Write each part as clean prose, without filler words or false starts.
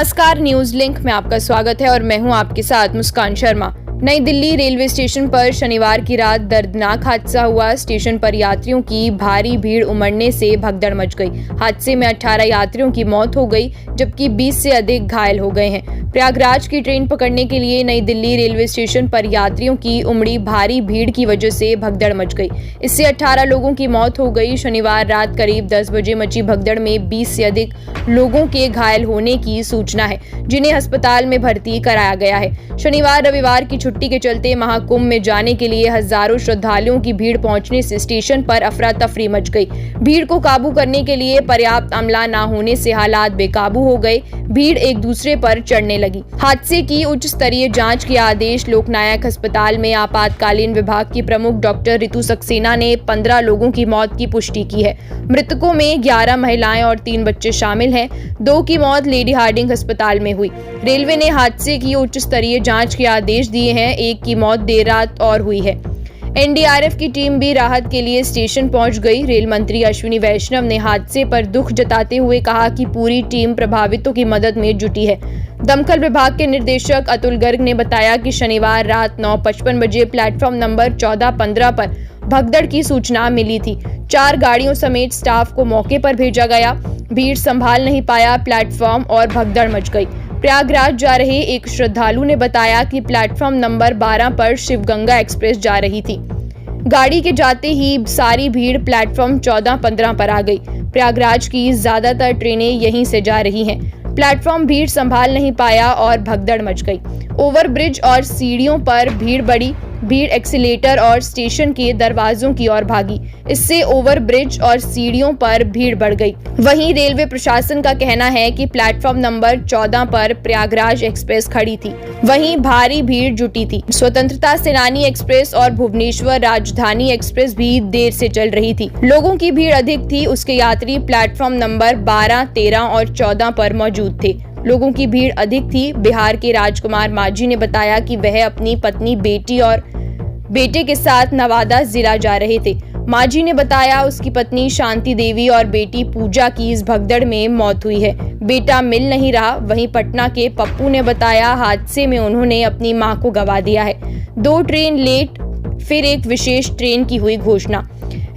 नमस्कार, news link में आपका स्वागत है और मैं हूं आपके साथ मुस्कान शर्मा। नई दिल्ली रेलवे स्टेशन पर शनिवार की रात दर्दनाक हादसा हुआ। स्टेशन पर यात्रियों की भारी भीड़ उमड़ने से भगदड़ मच गई। हादसे में 18 यात्रियों की मौत हो गई, जबकि 20 से अधिक घायल हो गए हैं। प्रयागराज की ट्रेन पकड़ने के लिए नई दिल्ली रेलवे स्टेशन पर यात्रियों की उमड़ी भारी भीड़ की वजह से भगदड़ मच गई। इससे 18 लोगों की मौत हो गई। शनिवार रात करीब 10 बजे मची भगदड़ में 20 से अधिक लोगों के घायल होने की सूचना है, जिन्हें अस्पताल में भर्ती कराया गया है। शनिवार रविवार की छुट्टी के चलते महाकुंभ में जाने के लिए हजारों श्रद्धालुओं की भीड़ पहुंचने से स्टेशन पर अफरा तफरी मच गई। भीड़ को काबू करने के लिए पर्याप्त अमला न होने से हालात बेकाबू हो गए। भीड़ एक दूसरे पर चढ़ने लगी। हादसे की उच्च स्तरीय जांच के आदेश लोकनायक अस्पताल में आपातकालीन विभाग की प्रमुख डॉक्टर रितु सक्सेना ने 15 लोगों की मौत की पुष्टि की है। मृतकों में 11 महिलाएं और 3 बच्चे शामिल हैं। 2 की मौत लेडी हार्डिंग अस्पताल में हुई। रेलवे ने हादसे की उच्च स्तरीय जांच के आदेश दिए हैं। 1 की मौत देर रात और हुई है। एनडीआरएफ की टीम भी राहत के लिए स्टेशन पहुंच गई। रेल मंत्री अश्विनी वैष्णव ने हादसे पर दुख जताते हुए कहा कि पूरी टीम प्रभावितों की मदद में जुटी है। दमकल विभाग के निदेशक अतुल गर्ग ने बताया कि शनिवार रात 9:55 बजे प्लेटफॉर्म नंबर 14-15 पर भगदड़ की सूचना मिली थी। 4 गाड़ियों समेत स्टाफ को मौके पर भेजा गया। भीड़ संभाल नहीं पाया प्लेटफॉर्म और भगदड़ मच गई। प्रयागराज जा रहे एक श्रद्धालु ने बताया कि प्लेटफॉर्म नंबर 12 पर शिवगंगा एक्सप्रेस जा रही थी। गाड़ी के जाते ही सारी भीड़ प्लेटफॉर्म 14-15 पर आ गई। प्रयागराज की ज्यादातर ट्रेनें यहीं से जा रही हैं। प्लेटफॉर्म भीड़ संभाल नहीं पाया और भगदड़ मच गई। ओवरब्रिज और सीढ़ियों पर भीड़ बढ़ी। भीड़ एक्सीलेटर और स्टेशन के दरवाजों की ओर भागी। इससे ओवरब्रिज और सीढ़ियों पर भीड़ बढ़ गई। वहीं रेलवे प्रशासन का कहना है कि प्लेटफॉर्म नंबर 14 पर प्रयागराज एक्सप्रेस खड़ी थी। वहीं भारी भीड़ जुटी थी। स्वतंत्रता सेनानी एक्सप्रेस और भुवनेश्वर राजधानी एक्सप्रेस भी देर से चल रही थी। लोगों की भीड़ अधिक थी। उसके यात्री प्लेटफॉर्म नंबर 12, 13 और 14 पर मौजूद थे। लोगों की भीड़ अधिक थी। बिहार के राजकुमार माझी ने बताया कि वह अपनी पत्नी, बेटी और बेटे के साथ नवादा जिला जा रहे थे। माझी ने बताया उसकी पत्नी शांति देवी और बेटी पूजा की इस भगदड़ में मौत हुई है। बेटा मिल नहीं रहा। वहीं पटना के पप्पू ने बताया हादसे में उन्होंने अपनी मां को गंवा दिया है। 2 ट्रेन लेट, फिर एक विशेष ट्रेन की हुई घोषणा।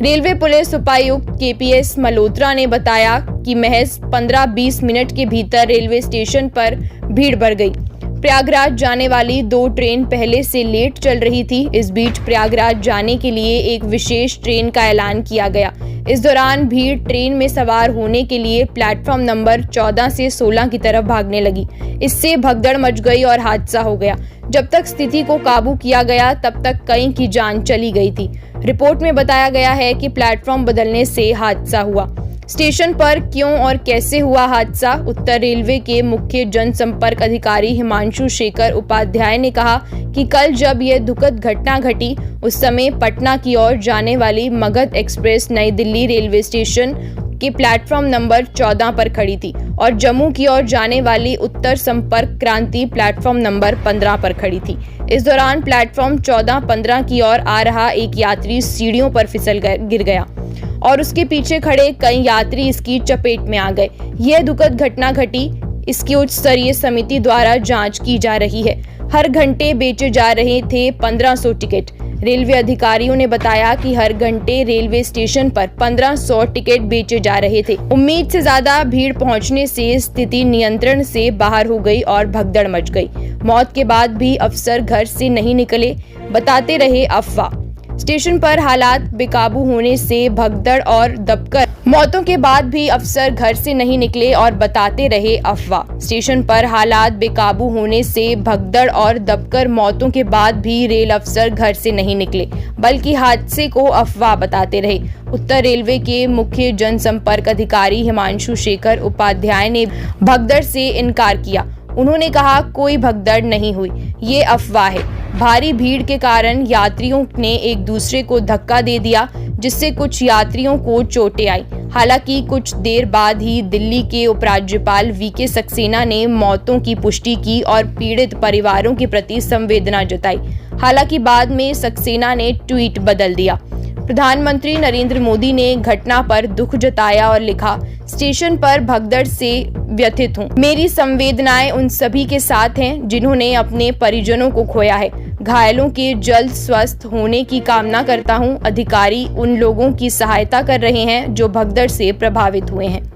रेलवे पुलिस उपायुक्त केपीएस मल्होत्रा ने बताया कि महज 15-20 मिनट के भीतर रेलवे स्टेशन पर भीड़ बढ़ गई। प्रयागराज जाने वाली 2 ट्रेन पहले से लेट चल रही थी। इस बीच प्रयागराज जाने के लिए एक विशेष ट्रेन का ऐलान किया गया। इस दौरान भीड़ ट्रेन में सवार होने के लिए प्लेटफॉर्म नंबर 14 से 16 की तरफ भागने लगी। इससे भगदड़ मच गई और हादसा हो गया। जब तक स्थिति को काबू किया गया तब तक कई की जान चली गई थी। रिपोर्ट में बताया गया है कि प्लेटफॉर्म बदलने से हादसा हुआ। स्टेशन पर क्यों और कैसे हुआ हादसा? उत्तर रेलवे के मुख्य जनसंपर्क अधिकारी हिमांशु शेखर उपाध्याय ने कहा कि कल जब यह दुखद घटना घटी उस समय पटना की ओर जाने वाली मगध एक्सप्रेस नई दिल्ली रेलवे स्टेशन के प्लेटफॉर्म नंबर 14 पर खड़ी थी और जम्मू की ओर जाने वाली उत्तर संपर्क क्रांति प्लेटफॉर्म नंबर 15 पर खड़ी थी। इस दौरान प्लेटफॉर्म 14-15 की ओर आ रहा एक यात्री सीढ़ियों पर फिसल गिर गया और उसके पीछे खड़े कई यात्री इसकी चपेट में आ गए। यह दुखद घटना घटी। इसकी उच्च स्तरीय समिति द्वारा जांच की जा रही है। हर घंटे बेचे जा रहे थे 1500 टिकट। रेलवे अधिकारियों ने बताया कि हर घंटे रेलवे स्टेशन पर 1500 टिकट बेचे जा रहे थे। उम्मीद से ज्यादा भीड़ पहुंचने से स्थिति नियंत्रण से बाहर हो गई और भगदड़ मच गई। मौत के बाद भी अफसर घर से नहीं निकले, बताते रहे अफवाह। स्टेशन पर हालात बेकाबू होने से भगदड़ और दबकर मौतों के बाद भी अफसर घर से नहीं निकले और बताते रहे अफवाह। स्टेशन पर हालात बेकाबू होने से भगदड़ और दबकर मौतों के बाद भी रेल अफसर घर से नहीं निकले, बल्कि हादसे को अफवाह बताते रहे। उत्तर रेलवे के मुख्य जनसंपर्क अधिकारी हिमांशु शेखर उपाध्याय ने भगदड़ से इनकार किया। उन्होंने कहा कोई भगदड़ नहीं हुई, ये अफवाह है। भारी भीड़ के कारण यात्रियों ने एक दूसरे को धक्का दे दिया, जिससे कुछ यात्रियों को चोटें आई। हालांकि कुछ देर बाद ही दिल्ली के उपराज्यपाल वीके सक्सेना ने मौतों की पुष्टि की और पीड़ित परिवारों के प्रति संवेदना जताई। हालांकि बाद में सक्सेना ने ट्वीट बदल दिया। प्रधानमंत्री नरेंद्र मोदी ने घटना पर दुख जताया और लिखा, स्टेशन पर भगदड़ से व्यथित हूँ। मेरी संवेदनाएं उन सभी के साथ हैं जिन्होंने अपने परिजनों को खोया है। घायलों के जल्द स्वस्थ होने की कामना करता हूँ। अधिकारी उन लोगों की सहायता कर रहे हैं जो भगदड़ से प्रभावित हुए हैं।